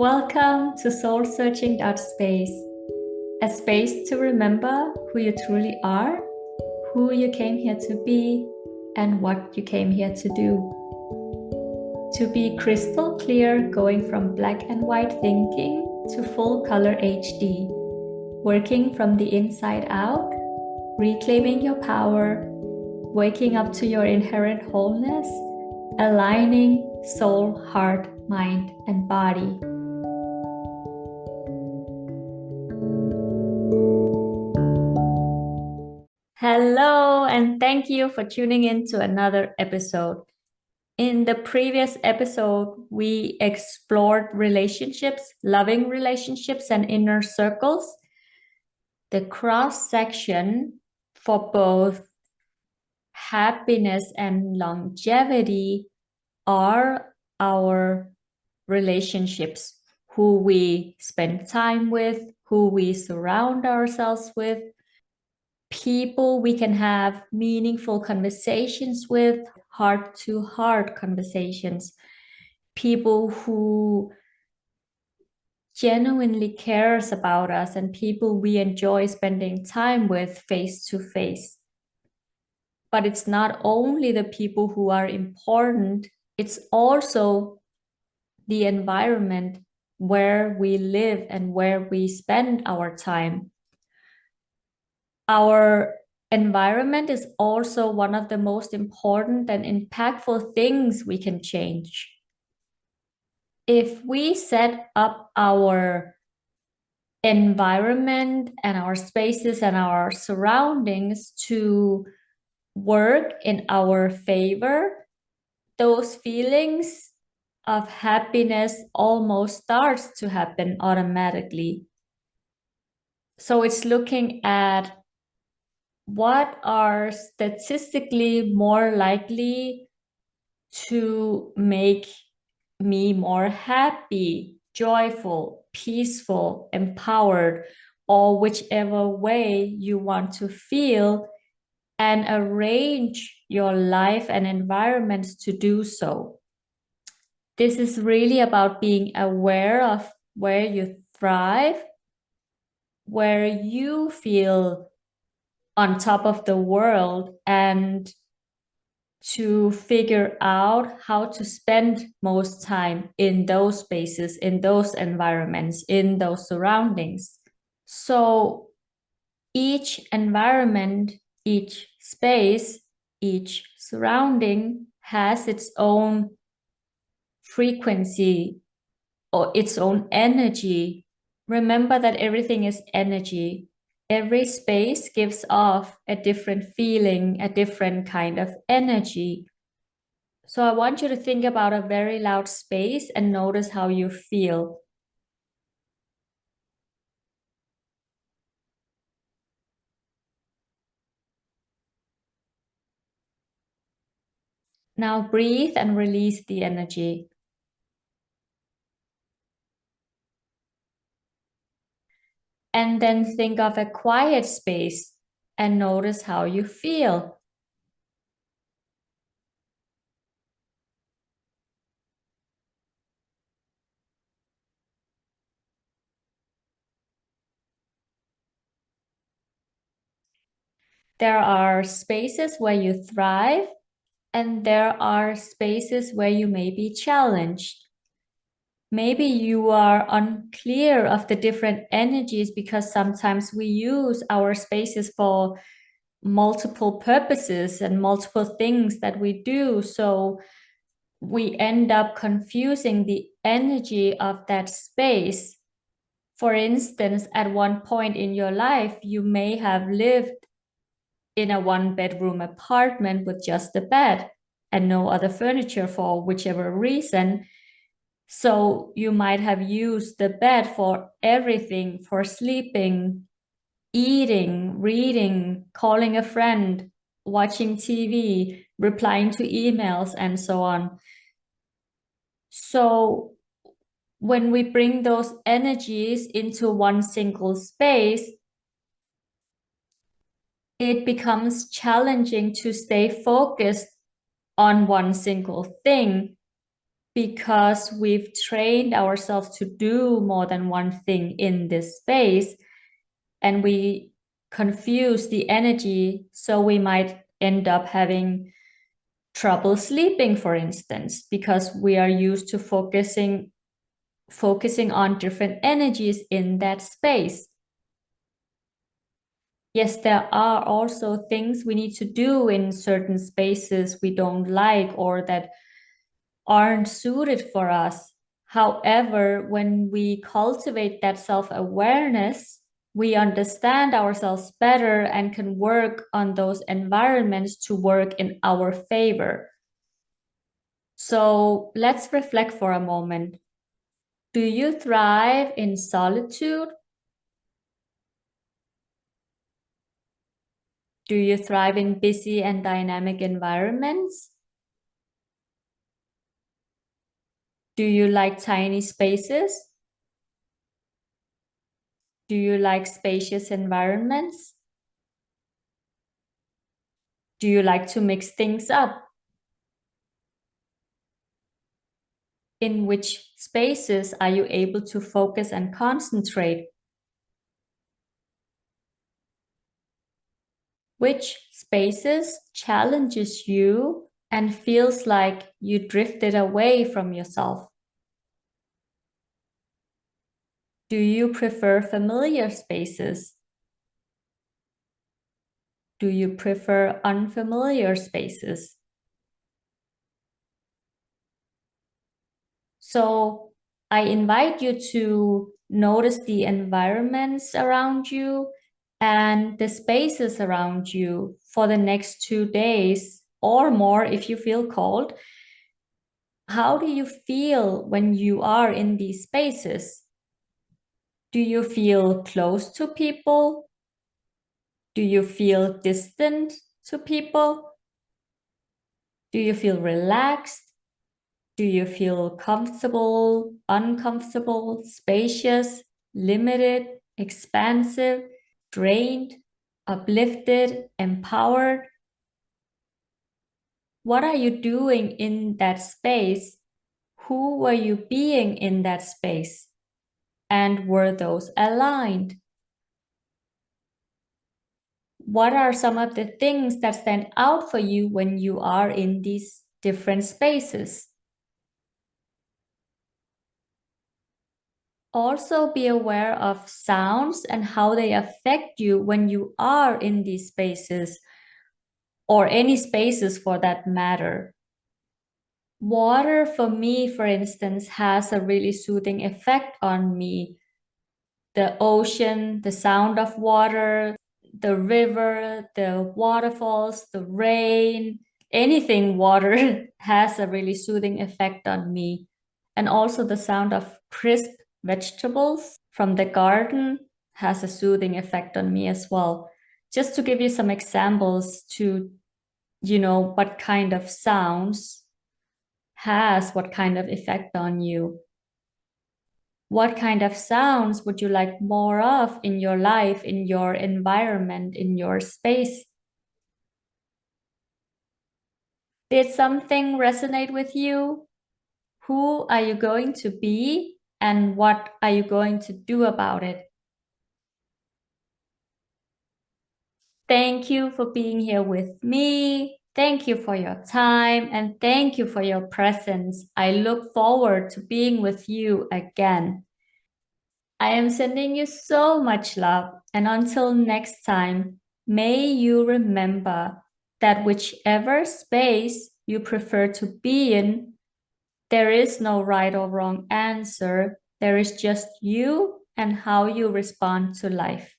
Welcome to Soul Searching Space, a space to remember who you truly are, who you came here to be, and what you came here to do. To be crystal clear, going from black and white thinking to full color HD, working from the inside out, reclaiming your power, waking up to your inherent wholeness, aligning soul, heart, mind, and body. Hello, and thank you for tuning in to another episode. In the previous episode, we explored relationships, loving relationships, and inner circles. The cross section for both happiness and longevity are our relationships, who we spend time with, who we surround ourselves with, people we can have meaningful conversations with, heart-to-heart conversations, people who genuinely cares about us, and people we enjoy spending time with face to face. But it's not only the people who are important, it's also the environment where we live and where we spend our time. Our environment is also one of the most important and impactful things we can change. If we set up our environment and our spaces and our surroundings to work in our favor, those feelings of happiness almost starts to happen automatically. So it's looking at what are statistically more likely to make me more happy, joyful, peaceful, empowered, or whichever way you want to feel, and arrange your life and environments to do so. This is really about being aware of where you thrive, where you feel on top of the world, and to figure out how to spend most time in those spaces, in those environments, in those surroundings. So each environment, each space, each surrounding has its own frequency or its own energy. Remember that everything is energy. Every space gives off a different feeling, a different kind of energy. So I want you to think about a very loud space and notice how you feel. Now breathe and release the energy. And then think of a quiet space and notice how you feel. There are spaces where you thrive, and there are spaces where you may be challenged. Maybe you are unclear of the different energies because sometimes we use our spaces for multiple purposes and multiple things that we do. So we end up confusing the energy of that space. For instance, at one point in your life, you may have lived in a one-bedroom apartment with just a bed and no other furniture for whichever reason. So you might have used the bed for everything, for sleeping, eating, reading, calling a friend, watching TV, replying to emails, and so on. So when we bring those energies into one single space, it becomes challenging to stay focused on one single thing. because we've trained ourselves to do more than one thing in this space, and we confuse the energy, so we might end up having trouble sleeping, for instance, because we are used to focusing on different energies in that space. Yes, there are also things we need to do in certain spaces we don't like or that aren't suited for us. However, when we cultivate that self-awareness, we understand ourselves better and can work on those environments to work in our favor. So let's reflect for a moment. Do you thrive in solitude? Do you thrive in busy and dynamic environments? Do you like tiny spaces? Do you like spacious environments? Do you like to mix things up? In which spaces are you able to focus and concentrate? Which spaces challenges you and feels like you drifted away from yourself? Do you prefer familiar spaces? Do you prefer unfamiliar spaces? So I invite you to notice the environments around you and the spaces around you for the next 2 days or more if you feel called. How do you feel when you are in these spaces? Do you feel close to people? Do you feel distant to people? Do you feel relaxed? Do you feel comfortable, uncomfortable, spacious, limited, expansive, drained, uplifted, empowered? What are you doing in that space? Who were you being in that space? And were those aligned? What are some of the things that stand out for you when you are in these different spaces? Also be aware of sounds and how they affect you when you are in these spaces, or any spaces for that matter. Water for me, for instance, has a really soothing effect on me. The ocean, the sound of water, the river, the waterfalls, the rain, anything water has a really soothing effect on me. And also the sound of crisp vegetables from the garden has a soothing effect on me as well. Just to give you some examples to, what kind of sounds has what kind of effect on you. What kind of sounds would you like more of in your life, in your environment, in your space? Did something resonate with you? Who are you going to be and what are you going to do about it? Thank you for being here with me. Thank you for your time and thank you for your presence. I look forward to being with you again. I am sending you so much love, and until next time, may you remember that whichever space you prefer to be in, there is no right or wrong answer. There is just you and how you respond to life.